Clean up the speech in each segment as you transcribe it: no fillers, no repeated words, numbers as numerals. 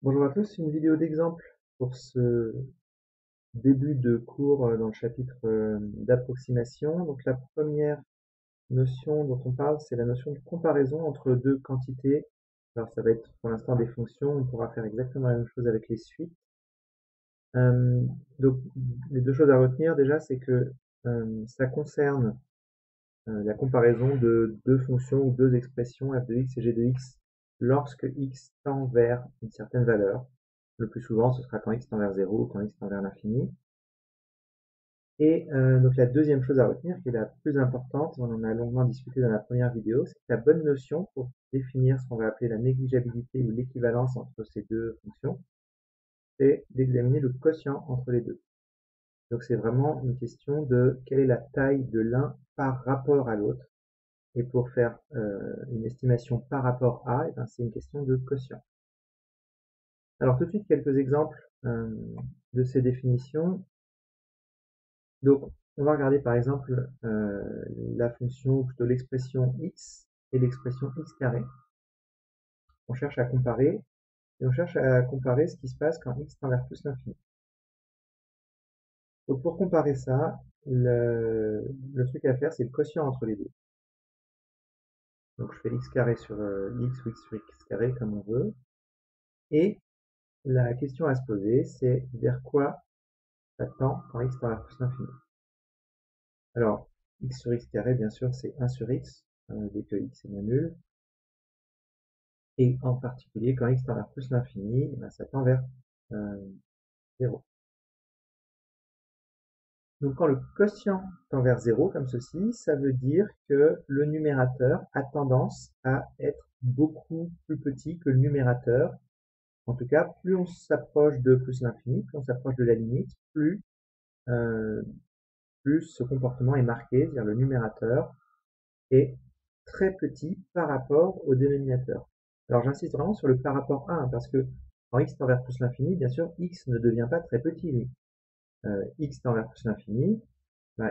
Bonjour à tous, une vidéo d'exemple pour ce début de cours dans le chapitre d'approximation. Donc la première notion dont on parle, c'est la notion de comparaison entre deux quantités. Alors ça va être pour l'instant des fonctions, on pourra faire exactement la même chose avec les suites. Euh, donc les deux choses à retenir déjà, c'est que ça concerne la comparaison de deux fonctions ou deux expressions f de x et g de x lorsque x tend vers une certaine valeur. Le plus souvent, ce sera quand x tend vers 0 ou quand x tend vers l'infini. Et donc la deuxième chose à retenir, qui est la plus importante, on en a longuement discuté dans la première vidéo, c'est que la bonne notion pour définir ce qu'on va appeler la négligeabilité ou l'équivalence entre ces deux fonctions, c'est d'examiner le quotient entre les deux. Donc c'est vraiment une question de quelle est la taille de l'un par rapport à l'autre. Et pour faire une estimation par rapport à, c'est une question de quotient. Alors tout de suite, quelques exemples de ces définitions. Donc, on va regarder par exemple la fonction, ou plutôt l'expression x et l'expression x carré. On cherche à comparer, et on cherche à comparer ce qui se passe quand x tend vers plus l'infini. Donc pour comparer ça, le truc à faire, c'est le quotient entre les deux. Donc je fais x carré sur x ou x sur x carré comme on veut. Et la question à se poser, c'est vers quoi ça tend quand x tend vers plus l'infini. Alors, x sur x carré, bien sûr, c'est 1 sur x, dès que x est moins nul. Et en particulier, quand x tend vers plus l'infini, ça tend vers 0. Donc quand le quotient tend vers 0, comme ceci, ça veut dire que le numérateur a tendance à être beaucoup plus petit que le numérateur. En tout cas, plus on s'approche de plus l'infini, plus on s'approche de la limite, euh, plus ce comportement est marqué, c'est-à-dire le numérateur est très petit par rapport au dénominateur. Alors j'insiste vraiment sur le par rapport à, parce que quand x tend vers plus l'infini, bien sûr, x ne devient pas très petit, lui. X tend vers plus l'infini,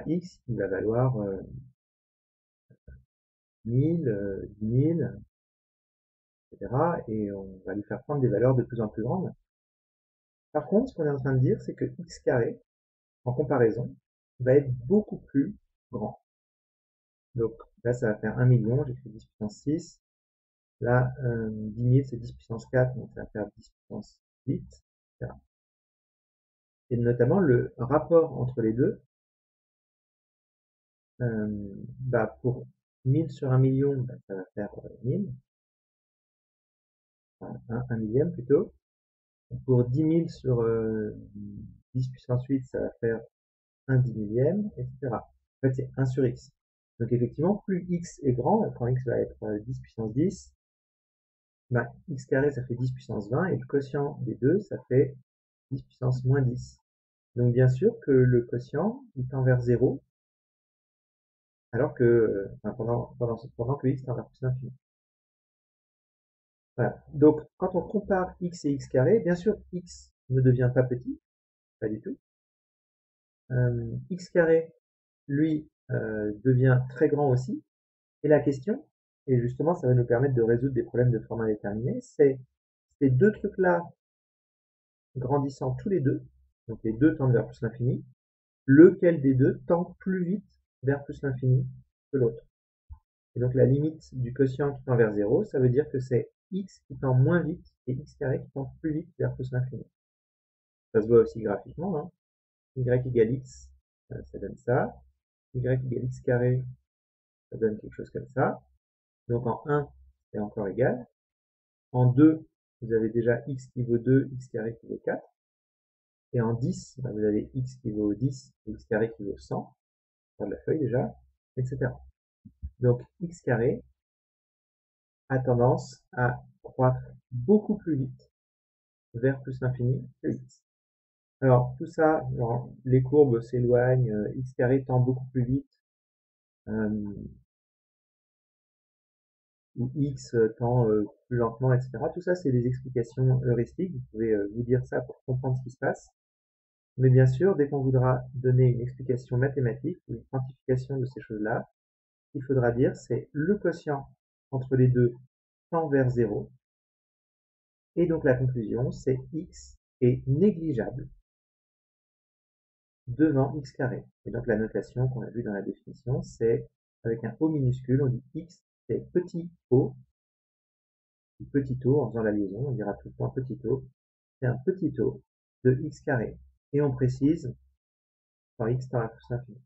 x il va valoir 1000, 10 000, etc. Et on va lui faire prendre des valeurs de plus en plus grandes. Par contre, ce qu'on est en train de dire, c'est que x carré, en comparaison, va être beaucoup plus grand. Donc là, ça va faire 1 million, j'écris 10 puissance 6. Là, 10 000, c'est 10 puissance 4, donc ça va faire 10 puissance 8, etc. Et notamment, le rapport entre les deux, pour 1000 sur 1 million, ça va faire 1000, enfin, 1 millième plutôt. Pour 10 000 sur 10 puissance 8, ça va faire 1 dix millième, etc. En fait, c'est 1 sur x. Donc effectivement, plus x est grand, quand x va être 10 puissance 10, x carré, ça fait 10 puissance 20, et le quotient des deux, ça fait 10 puissance moins 10. Donc bien sûr que le quotient, il tend vers 0, alors que pendant que x tend vers plus l'infini. Voilà. Donc quand on compare x et x carré, bien sûr, x ne devient pas petit, pas du tout. X carré, lui, devient très grand aussi. Et la question, et justement ça va nous permettre de résoudre des problèmes de forme indéterminée, c'est ces deux trucs-là grandissant tous les deux, donc les deux tendent vers plus l'infini, lequel des deux tend plus vite vers plus l'infini que l'autre. Et donc la limite du quotient qui tend vers 0, ça veut dire que c'est x qui tend moins vite et x carré qui tend plus vite vers plus l'infini. Ça se voit aussi graphiquement, hein. Y égale x, ça donne ça. Y égale x carré, ça donne quelque chose comme ça. Donc en 1, c'est encore égal. En 2, vous avez déjà x qui vaut 2, x carré qui vaut 4. Et en 10, vous avez x qui vaut 10, x carré qui vaut 100. Sur la feuille déjà, etc. Donc x carré a tendance à croître beaucoup plus vite vers plus l'infini que x. Alors tout ça, les courbes s'éloignent, x carré tend beaucoup plus vite, ou x tend plus lentement, etc. Tout ça, c'est des explications heuristiques. Vous pouvez vous dire ça pour comprendre ce qui se passe. Mais bien sûr, dès qu'on voudra donner une explication mathématique ou une quantification de ces choses-là, il faudra dire c'est le quotient entre les deux tend vers 0. Et donc la conclusion, c'est x est négligeable devant x carré. Et donc la notation qu'on a vue dans la définition, c'est avec un O minuscule, on dit x c'est petit o, petit o, en faisant la liaison, on dira tout le temps petit o, c'est un petit o de x carré. Et on précise quand x tend à plus l'infini.